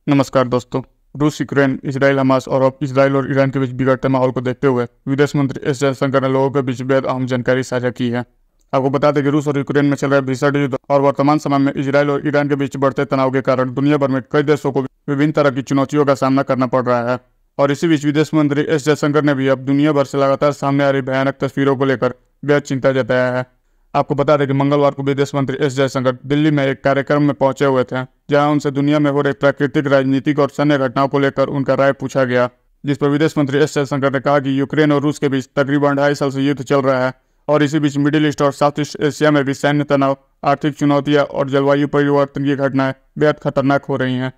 नमस्कार दोस्तों। रूस, यूक्रेन, इसराइल, हमास और अब इसराइल और ईरान के बीच बिगड़ते माहौल को देखते हुए विदेश मंत्री एस जयशंकर ने लोगों के बीच बेहद अहम जानकारी साझा की है। आपको बता दें कि रूस और यूक्रेन में चल रहे भीषण युद्ध और वर्तमान समय में इसराइल और ईरान के बीच बढ़ते तनाव के कारण दुनिया भर में कई देशों को विभिन्न तरह की चुनौतियों का सामना करना पड़ रहा है। और इसी बीच विदेश मंत्री एस जयशंकर ने भी अब दुनिया भर से लगातार सामने आ रही भयानक तस्वीरों को लेकर बेहद चिंता जताया है। आपको बता दें कि मंगलवार को विदेश मंत्री एस जयशंकर दिल्ली में एक कार्यक्रम में पहुंचे हुए थे, जहां उनसे दुनिया में हो रही प्राकृतिक, राजनीतिक और सैन्य घटनाओं को लेकर उनका राय पूछा गया। जिस पर विदेश मंत्री एस जयशंकर ने कहा कि यूक्रेन और रूस के बीच तकरीबन 2.5 साल से युद्ध चल रहा है और इसी बीच मिडिल ईस्ट और साउथ ईस्ट एशिया में भी सैन्य तनाव, आर्थिक चुनौतियां और जलवायु परिवर्तन की घटनाएं बेहद खतरनाक हो रही हैं।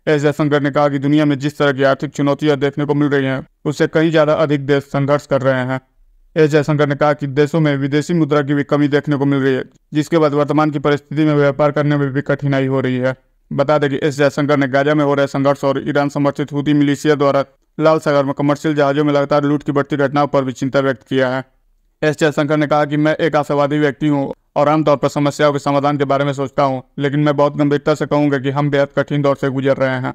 एस जयशंकर ने कहा कि दुनिया में जिस तरह की आर्थिक चुनौतियां देखने को मिल रही हैं, उससे कहीं ज़्यादा अधिक देश संघर्ष कर रहे हैं। एस जयशंकर ने कहा कि देशों में विदेशी मुद्रा की भी कमी देखने को मिल रही है, जिसके बाद वर्तमान की परिस्थिति में व्यापार करने में भी कठिनाई हो रही है। बता दें कि एस जयशंकर ने गाजा में हो रहे संघर्ष और ईरान समर्थित हूती मिलिशिया द्वारा लाल सागर में कमर्शियल जहाजों में लगातार लूट की बढ़ती घटनाओं पर भी चिंता व्यक्त किया है। एस जयशंकर ने कहा कि मैं एक आशावादी व्यक्ति हूँ और आमतौर पर समस्याओं के समाधान के बारे में सोचता हूँ, लेकिन मैं बहुत गंभीरता से कहूँगा कि हम बेहद कठिन दौर से गुजर रहे हैं।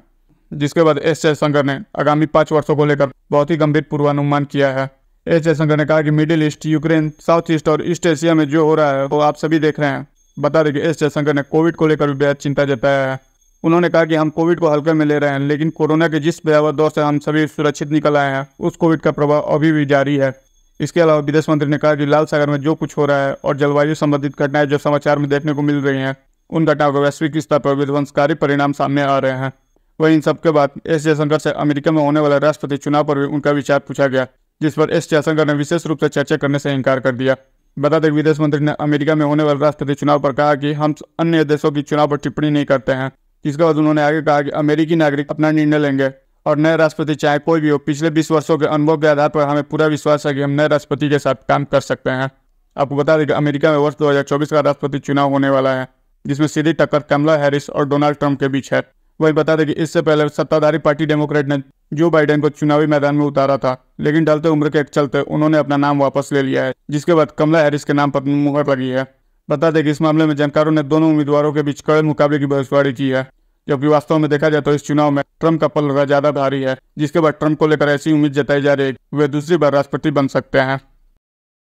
जिसके बाद एस जयशंकर ने आगामी 5 वर्षों को लेकर बहुत ही गंभीर पूर्वानुमान किया है। एस जयशंकर ने कहा कि middle east, Ukraine, south east और ईस्ट एशिया में जो हो रहा है वो आप सभी देख रहे हैं। बता दें कि एस जयशंकर ने कोविड को लेकर भी बेहद चिंता जताया है। उन्होंने कहा कि हम कोविड को हल्के में ले रहे हैं, लेकिन कोरोना के जिस भयावह दौर से हम सभी सुरक्षित निकल आए हैं, उस कोविड का प्रभाव अभी भी जारी है। इसके अलावा विदेश मंत्री ने कहा कि लाल सागर में जो कुछ हो रहा है और जलवायु संबंधित घटनाएं जो समाचार में देखने को मिल रही हैं, उन घटनाओं के वैश्विक स्तर पर विध्वंसकारी परिणाम सामने आ रहे हैं। वहीं इन सबके बाद एस जयशंकर से अमेरिका में होने वाले राष्ट्रपति चुनाव पर भी उनका विचार पूछा गया, जिस पर एस जयशंकर ने विशेष रूप से चर्चा करने से इनकार कर दिया। बता दें विदेश मंत्री ने अमेरिका में होने वाले राष्ट्रपति चुनाव पर कहा कि हम अन्य देशों की चुनाव पर टिप्पणी नहीं करते हैं। जिसके बाद उन्होंने आगे कहा कि अमेरिकी नागरिक अपना निर्णय लेंगे और नए राष्ट्रपति चाहे कोई भी हो, पिछले 20 वर्षों के अनुभव के आधार पर हमें पूरा विश्वास है कि हम नए राष्ट्रपति के साथ काम कर सकते हैं। आपको बता दें कि अमेरिका में वर्ष 2024 का राष्ट्रपति चुनाव होने वाला है, जिसमें सीधी टक्कर कमला हैरिस और डोनाल्ड ट्रंप के बीच है। वही बता दें कि इससे पहले सत्ताधारी पार्टी डेमोक्रेट ने जो बाइडेन को चुनावी मैदान में उतारा था, लेकिन ढलते उम्र के चलते उन्होंने अपना नाम वापस ले लिया है, जिसके बाद कमला हैरिस के नाम पर मुहर लगी है। बता दें कि इस मामले में जानकारों ने दोनों उम्मीदवारों के बीच कड़े मुकाबले की भविष्यवाणी की है, जबकि वास्तव में देखा जाए तो इस चुनाव में ट्रंप का पलड़ा ज्यादा भारी है, जिसके बाद ट्रंप को लेकर ऐसी उम्मीद जताई जा रही है कि वे दूसरी बार राष्ट्रपति बन सकते हैं।